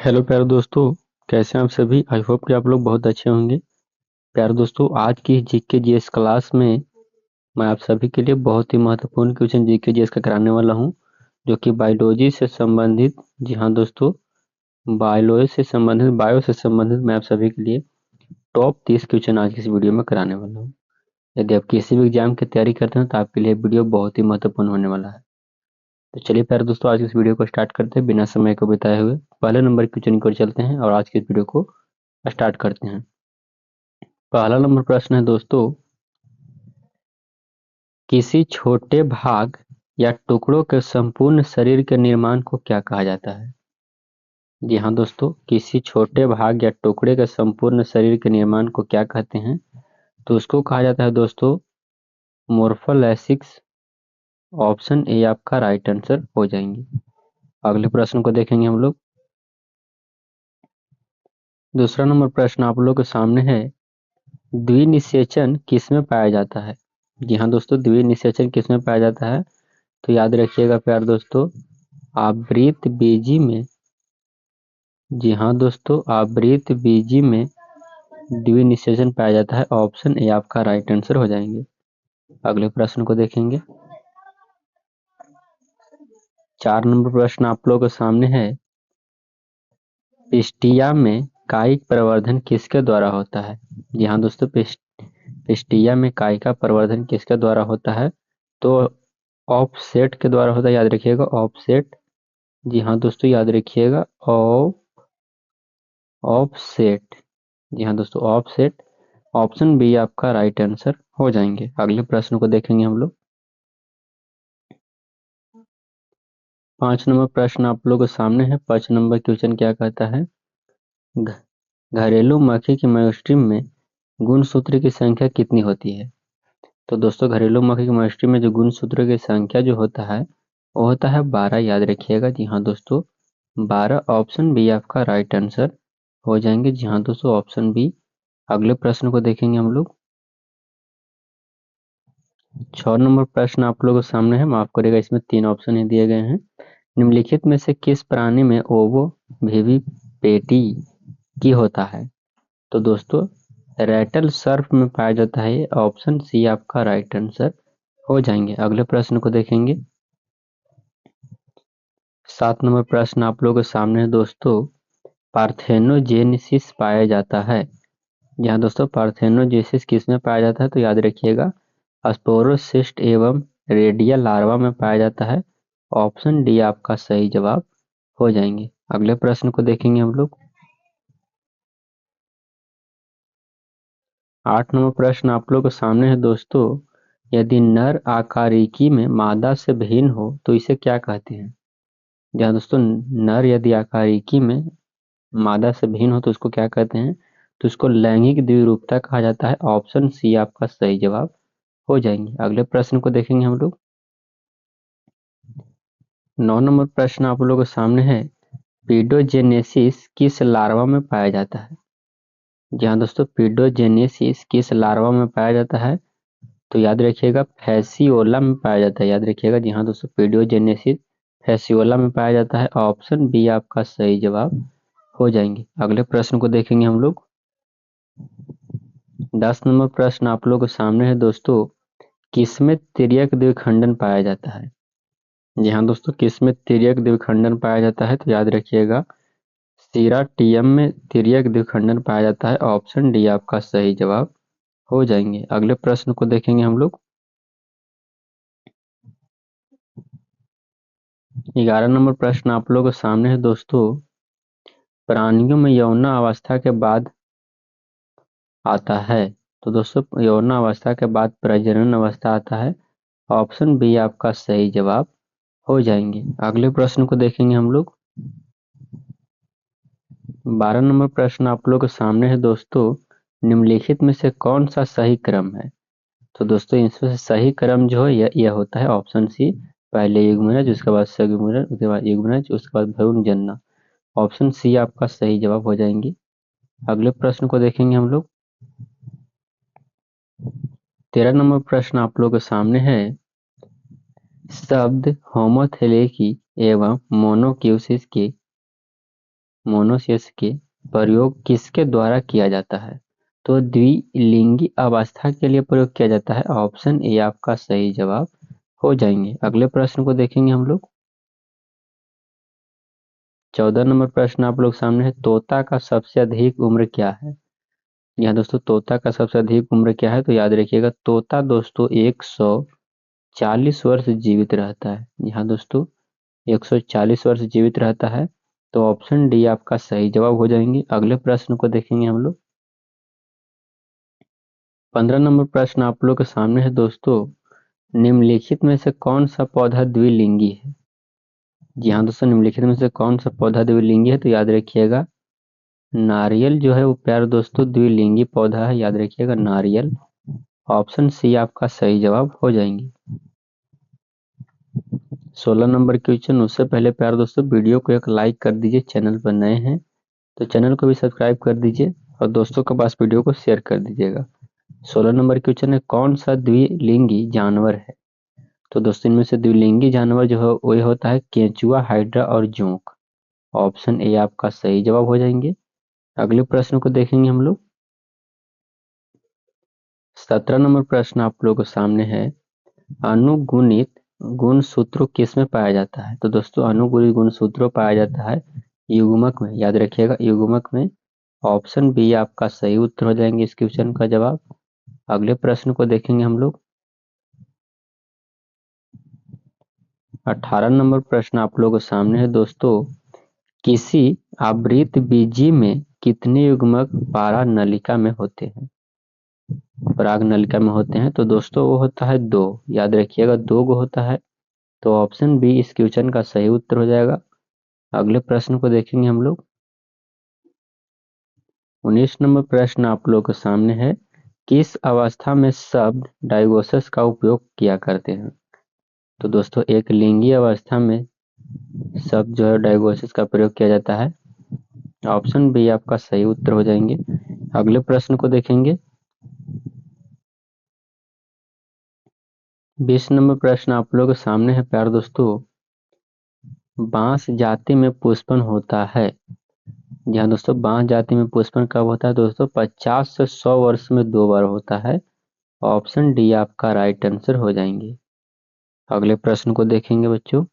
Hello प्यारे दोस्तों, कैसे हैं आप सभी। आई होप कि आप लोग बहुत अच्छे होंगे। प्यारे दोस्तों, आज की जीके जीएस क्लास में मैं आप सभी के लिए बहुत ही महत्वपूर्ण क्वेश्चन जीके जीएस का कराने वाला हूं, जो कि बायोलॉजी से संबंधित। जी हाँ दोस्तों, बायो से संबंधित मैं आप सभी के लिए टॉप 30 क्वेश्चन आज की इस वीडियो में कराने वाला हूँ। यदि आप किसी भी एग्जाम की तैयारी करते हैं तो आपके लिए वीडियो बहुत ही महत्वपूर्ण होने वाला है। तो चलिए प्यारे दोस्तों, आज की इस वीडियो को स्टार्ट करते हैं बिना समय को बिताए हुए। पहले नंबर क्वेश्चन की ओर चलते हैं और आज की इस वीडियो को स्टार्ट करते हैं। पहला नंबर प्रश्न है दोस्तों, किसी छोटे भाग या टुकड़ों के संपूर्ण शरीर के निर्माण को क्या कहा जाता है। जी हाँ दोस्तों, किसी छोटे भाग या टुकड़े के संपूर्ण शरीर के निर्माण को क्या कहते हैं, तो उसको कहा जाता है दोस्तों मोर्फोलैसिस। ऑप्शन ए आपका राइट आंसर हो जाएंगे। अगले प्रश्न को देखेंगे हम लोग। दूसरा नंबर प्रश्न आप लोग के सामने है, द्विनिषेचन किसमें पाया जाता है। जी हाँ दोस्तों, द्विनिषेचन किसमें पाया जाता है, तो याद रखिएगा प्यारे दोस्तों, आवृत बीजी में। जी हाँ दोस्तों, आवृत बीजी में द्विनिषेचन पाया जाता है। ऑप्शन ए आपका राइट आंसर हो जाएंगे। अगले प्रश्न को देखेंगे। 4 नंबर प्रश्न आप लोगों के सामने है, पिस्टिया में कायिक प्रवर्धन किसके द्वारा होता है। जी हाँ दोस्तों, पिस्टिया में कायिक का प्रवर्धन किसके द्वारा होता है, तो ऑफसेट के द्वारा होता है। याद रखिएगा ऑफसेट। जी हाँ दोस्तों, याद रखिएगा ऑफसेट। जी हाँ दोस्तों, ऑफसेट। ऑप्शन बी आपका राइट आंसर हो जाएंगे। अगले प्रश्न को देखेंगे हम लोग। 5 नंबर प्रश्न आप लोगों के सामने है। 5 नंबर क्वेश्चन क्या कहता है, घरेलू मक्खी की मेयोस्ट्रीम में गुणसूत्र की संख्या कितनी होती है। तो दोस्तों, घरेलू मक्खी की मेयोस्ट्रीम में जो गुणसूत्र की संख्या जो होता है वो होता है 12। याद रखिएगा। जी हाँ दोस्तों, 12। ऑप्शन बी आपका राइट आंसर हो जाएंगे। जी हाँ दोस्तों, ऑप्शन बी। अगले प्रश्न को देखेंगे हम लोग। 6 नंबर प्रश्न आप लोगों के सामने है। माफ करिएगा, इसमें 3 ऑप्शन ही दिए गए हैं। निम्नलिखित में से किस प्राणी में ओवो विविपेटी की होता है, तो दोस्तों रैटल सर्फ में पाया जाता है। ऑप्शन सी आपका राइट आंसर हो जाएंगे। अगले प्रश्न को देखेंगे। 7 नंबर प्रश्न आप लोगों के सामने है दोस्तों, पार्थेनोजेनेसिस पाया जाता है। जहाँ दोस्तों पार्थेनोजेनेसिस किस में पाया जाता है, तो याद रखिएगा स्पोरोसिस्ट एवं रेडियल लार्वा में पाया जाता है। ऑप्शन डी आपका सही जवाब हो जाएंगे। अगले प्रश्न को देखेंगे हम लोग। 8 नंबर प्रश्न आप लोग के सामने है दोस्तों, यदि नर आकारिकी में मादा से भिन्न हो तो इसे क्या कहते हैं। जहाँ दोस्तों नर यदि आकारिकी में मादा से भिन्न हो तो उसको क्या कहते हैं, तो उसको लैंगिक द्विरूपता कहा जाता है। ऑप्शन सी आपका सही जवाब हो जाएंगे। अगले प्रश्न को देखेंगे हम लोग। 9 नंबर प्रश्न आप लोगों के सामने है, पीडोजेनेसिस किस लार्वा में पाया जाता है। जहाँ दोस्तों पीडोजेनेसिस किस लार्वा में पाया जाता है, तो याद रखिएगा फैसियोला में पाया जाता है। याद रखिएगा। जी हाँ दोस्तों, पीडोजेनेसिस फैसियोला में पाया जाता है। ऑप्शन बी आपका सही जवाब हो जाएंगे। अगले प्रश्न को देखेंगे हम लोग। 10 नंबर प्रश्न आप लोग के सामने है दोस्तों, किसमें तिर्यक द्विखंडन पाया जाता है। जी हाँ दोस्तों, किसमें तिर्यक द्विखंडन पाया जाता है, तो याद रखिएगा सीराटियम में तिर्यक द्विखंडन पाया जाता है। ऑप्शन डी आपका सही जवाब हो जाएंगे। अगले प्रश्न को देखेंगे हम लोग। 11 नंबर प्रश्न आप लोगों के सामने है दोस्तों, प्राणियों में यौनावस्था के बाद आता है, तो दोस्तों यौनावस्था के बाद प्रजनन अवस्था आता है। ऑप्शन बी आपका सही जवाब हो जाएंगे। अगले प्रश्न को देखेंगे हम लोग। 12 नंबर प्रश्न आप लोग के सामने है दोस्तों, निम्नलिखित में से कौन सा सही क्रम है, तो दोस्तों इसमें से सही क्रम जो है यह होता है ऑप्शन सी, पहले युग्मनज उसके बाद सयुग्मनज उसके बाद युग्मनज उसके बाद भ्रूण जनना। ऑप्शन सी आपका सही जवाब हो जाएंगे। अगले प्रश्न को देखेंगे हम लोग। 13 नंबर प्रश्न आप लोग के सामने है, शब्द होमोथेलेकी एवं मोनोक्यूसिस के मोनोसिस के प्रयोग किसके द्वारा किया जाता है? तो द्विलिंगी अवस्था के लिए प्रयोग किया जाता है। ऑप्शन ए आपका सही जवाब हो जाएंगे। अगले प्रश्न को देखेंगे हम लोग। 14 नंबर प्रश्न आप लोग सामने है, तोता का सबसे अधिक उम्र क्या है? यहाँ दोस्तों तोता का सबसे अधिक उम्र क्या है? तो याद रखिएगा तोता दोस्तों 140 वर्ष जीवित रहता है। यहाँ दोस्तों 140 वर्ष जीवित रहता है। तो ऑप्शन डी आपका सही जवाब हो जाएंगे। अगले प्रश्न को देखेंगे हम लोग। 15 नंबर प्रश्न आप लोग के सामने है दोस्तों, निम्नलिखित में से कौन सा पौधा द्विलिंगी है? जी हाँ दोस्तों, निम्नलिखित में से कौन सा पौधा द्विलिंगी है? तो याद रखिएगा नारियल जो है वो प्यारे दोस्तों द्विलिंगी पौधा है। याद रखिएगा नारियल। ऑप्शन सी आपका सही जवाब हो जाएंगे। 16 नंबर क्वेश्चन, उससे पहले प्यारे दोस्तों वीडियो को एक लाइक कर दीजिए। चैनल पर नए हैं तो चैनल को भी सब्सक्राइब कर दीजिए और दोस्तों के पास वीडियो को शेयर कर दीजिएगा। 16 नंबर क्वेश्चन है, कौन सा द्विलिंगी जानवर है? तो दोस्तों इनमें से द्विलिंगी जानवर जो है वही होता है केंचुआ, हाइड्रा और जोंक। ऑप्शन ए आपका सही जवाब हो जाएंगे। अगले प्रश्न को देखेंगे हम लोग। 17 नंबर प्रश्न आप लोगों के सामने है, अनुगुणित गुणसूत्र किस में पाया जाता है? तो दोस्तों अनुगुणित गुणसूत्र पाया जाता है युग्मक में। याद रखिएगा युग्मक में। ऑप्शन बी आपका सही उत्तर हो जाएंगे इस क्वेश्चन का जवाब। अगले प्रश्न को देखेंगे हम लोग। 18 नंबर प्रश्न आप लोगों के सामने है दोस्तों, किसी आवृतबीजी में कितने युग्मक परागनलिका में होते हैं? परागनलिका में होते हैं तो दोस्तों वो होता है 2। याद रखिएगा 2 गो होता है। तो ऑप्शन बी इस क्वेश्चन का सही उत्तर हो जाएगा। अगले प्रश्न को देखेंगे हम लोग। 19 नंबर प्रश्न आप लोगों के सामने है, किस अवस्था में शब्द डायगोसस का उपयोग किया करते हैं? तो दोस्तों एक लिंगी अवस्था में शब्द जो है डायगोसिस का प्रयोग किया जाता है। ऑप्शन बी आपका सही उत्तर हो जाएंगे। अगले प्रश्न को देखेंगे। 20 नंबर प्रश्न आप लोगों के सामने है प्यारे दोस्तों, बांस जाति में पुष्पन होता है। जहाँ दोस्तों बांस जाति में पुष्पन कब होता है दोस्तों? 50 से 100 वर्ष में 2 बार होता है। ऑप्शन डी आपका राइट आंसर हो जाएंगे। अगले प्रश्न को देखेंगे बच्चों।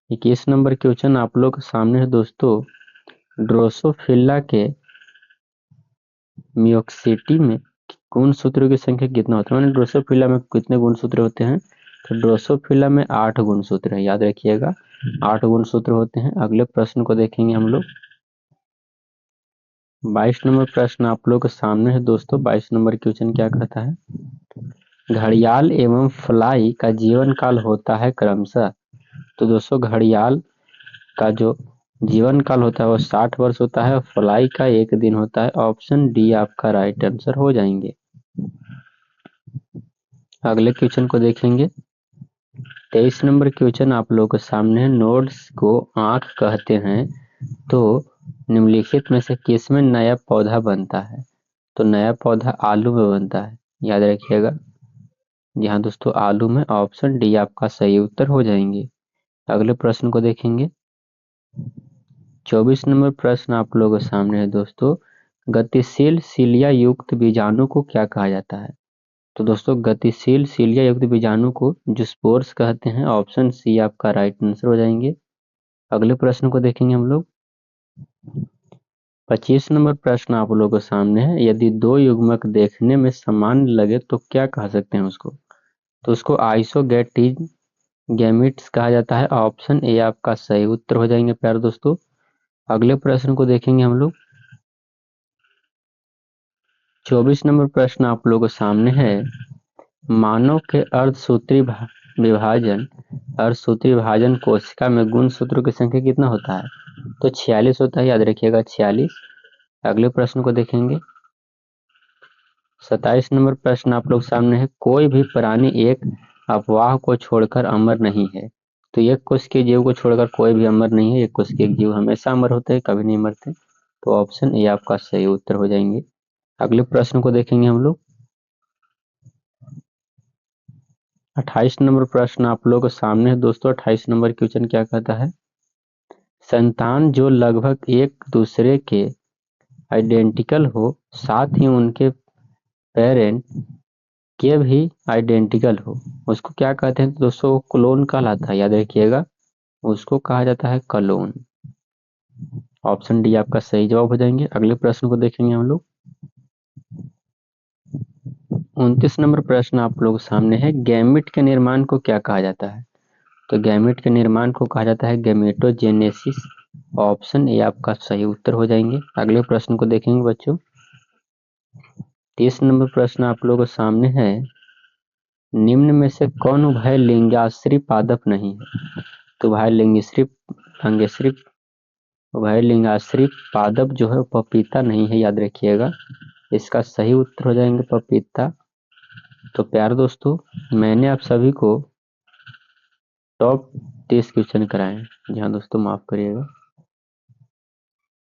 21 नंबर क्वेश्चन आप लोग के सामने है दोस्तों, ड्रोसोफिला के मियोक्सिटी में गुणसूत्रों की संख्या कितना होता है? ड्रोसोफिला में कितने गुणसूत्र होते हैं? तो ड्रोसोफिला में 8 गुणसूत्र है। याद रखिएगा 8 गुणसूत्र होते हैं। अगले प्रश्न को देखेंगे हम लोग। 22 नंबर प्रश्न आप लोग के सामने है दोस्तों। 22 नंबर क्वेश्चन क्या कहता है, घड़ियाल एवं फ्लाई का जीवन काल होता है क्रमशः। तो दोस्तों घड़ियाल का जो जीवन काल होता है वो 60 वर्ष होता है और फ्लाई का 1 दिन होता है। ऑप्शन डी आपका राइट आंसर हो जाएंगे। अगले क्वेश्चन को देखेंगे। 23 नंबर क्वेश्चन आप लोगों के सामने है, नोड्स को आंख कहते हैं तो निम्नलिखित में से किसमें नया पौधा बनता है? तो नया पौधा आलू में बनता है। याद रखिएगा यहाँ दोस्तों आलू में। ऑप्शन डी आपका सही उत्तर हो जाएंगे। अगले प्रश्न को देखेंगे। 24 नंबर प्रश्न आप लोगों के सामने है दोस्तों, गतिशील सिलिया युक्त बीजाणु को क्या कहा जाता है? तो दोस्तों गतिशील सिलिया युक्त बीजाणु को जूस्पोर्स कहते हैं। ऑप्शन सी आपका राइट आंसर हो जाएंगे। अगले प्रश्न को देखेंगे हम लोग। 25 नंबर प्रश्न आप लोगों के सामने है, यदि 2 युग्मक देखने में समान लगे तो क्या कह सकते हैं उसको? तो उसको आइसोगेटिज गैमिट्स कहा जाता है। ऑप्शन ए आपका सही उत्तर हो जाएंगे प्यारे दोस्तों। अगले प्रश्न को देखेंगे हम लोग। 24 नंबर प्रश्न आप लोगों के सामने है, मानव के अर्धसूत्री विभाजन कोशिका में गुणसूत्रों की संख्या कितना होता है? तो 46 होता है। याद रखिएगा 46। अगले प्रश्न को देखेंगे। 27 नंबर प्रश्न आप लोग सामने है, कोई भी प्राणी एक अफवाह को छोड़कर अमर नहीं है। तो एक कोश के जीव को छोड़कर कोई भी अमर नहीं है। एक कोश के जीव हमेशा अमर होते हैं, कभी नहीं मरते। तो ऑप्शन ए आपका सही उत्तर हो जाएंगे। अगले प्रश्न को देखेंगे हम लोग। 28 नंबर प्रश्न आप लोग के सामने है दोस्तों। 28 नंबर क्वेश्चन क्या कहता है, संतान जो लगभग एक दूसरे के आइडेंटिकल हो, साथ ही उनके पेरेंट के भी आइडेंटिकल हो, उसको क्या कहते हैं? तो दोस्तों क्लोन कहलाता है, याद रखिएगा, उसको कहा जाता है क्लोन। ऑप्शन डी आपका सही जवाब हो जाएंगे। अगले प्रश्न को देखेंगे हम लोग। 29 नंबर प्रश्न आप लोगों के सामने है, गैमेट के निर्माण को क्या कहा जाता है? तो गैमेट के निर्माण को कहा जाता है गैमेटोजेनेसिस। ऑप्शन ए आपका सही उत्तर हो जाएंगे। अगले प्रश्न को देखेंगे बच्चों। 30 नंबर प्रश्न आप लोगों के सामने है, निम्न में से कौन उभयलिंगाश्री पादप नहीं है? तो उभयलिंगाश्री पादप जो है पपीता नहीं है, याद रखिएगा। इसका सही उत्तर हो जाएंगे पपीता। तो प्यारे दोस्तों, मैंने आप सभी को टॉप 30 क्वेश्चन कराए। जी हाँ दोस्तों, माफ करिएगा,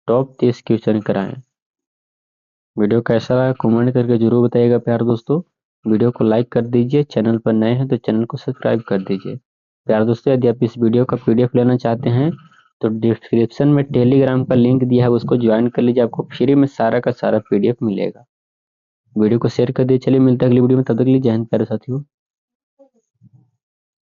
टॉप 30 क्वेश्चन कराए। वीडियो कैसा लगा कमेंट करके जरूर बताइएगा प्यारे दोस्तों। वीडियो को लाइक कर दीजिए, चैनल पर नए हैं तो चैनल को सब्सक्राइब कर दीजिए। प्यारे दोस्तों, यदि आप इस वीडियो का पीडीएफ लेना चाहते हैं तो डिस्क्रिप्शन में टेलीग्राम का लिंक दिया है, उसको ज्वाइन कर लीजिए, आपको फ्री में सारा का सारा पीडीएफ मिलेगा। वीडियो को शेयर कर दीजिए। चलिए मिलते हैं अगली वीडियो में, तब तक के लिए जय हिंद प्यारे साथियों।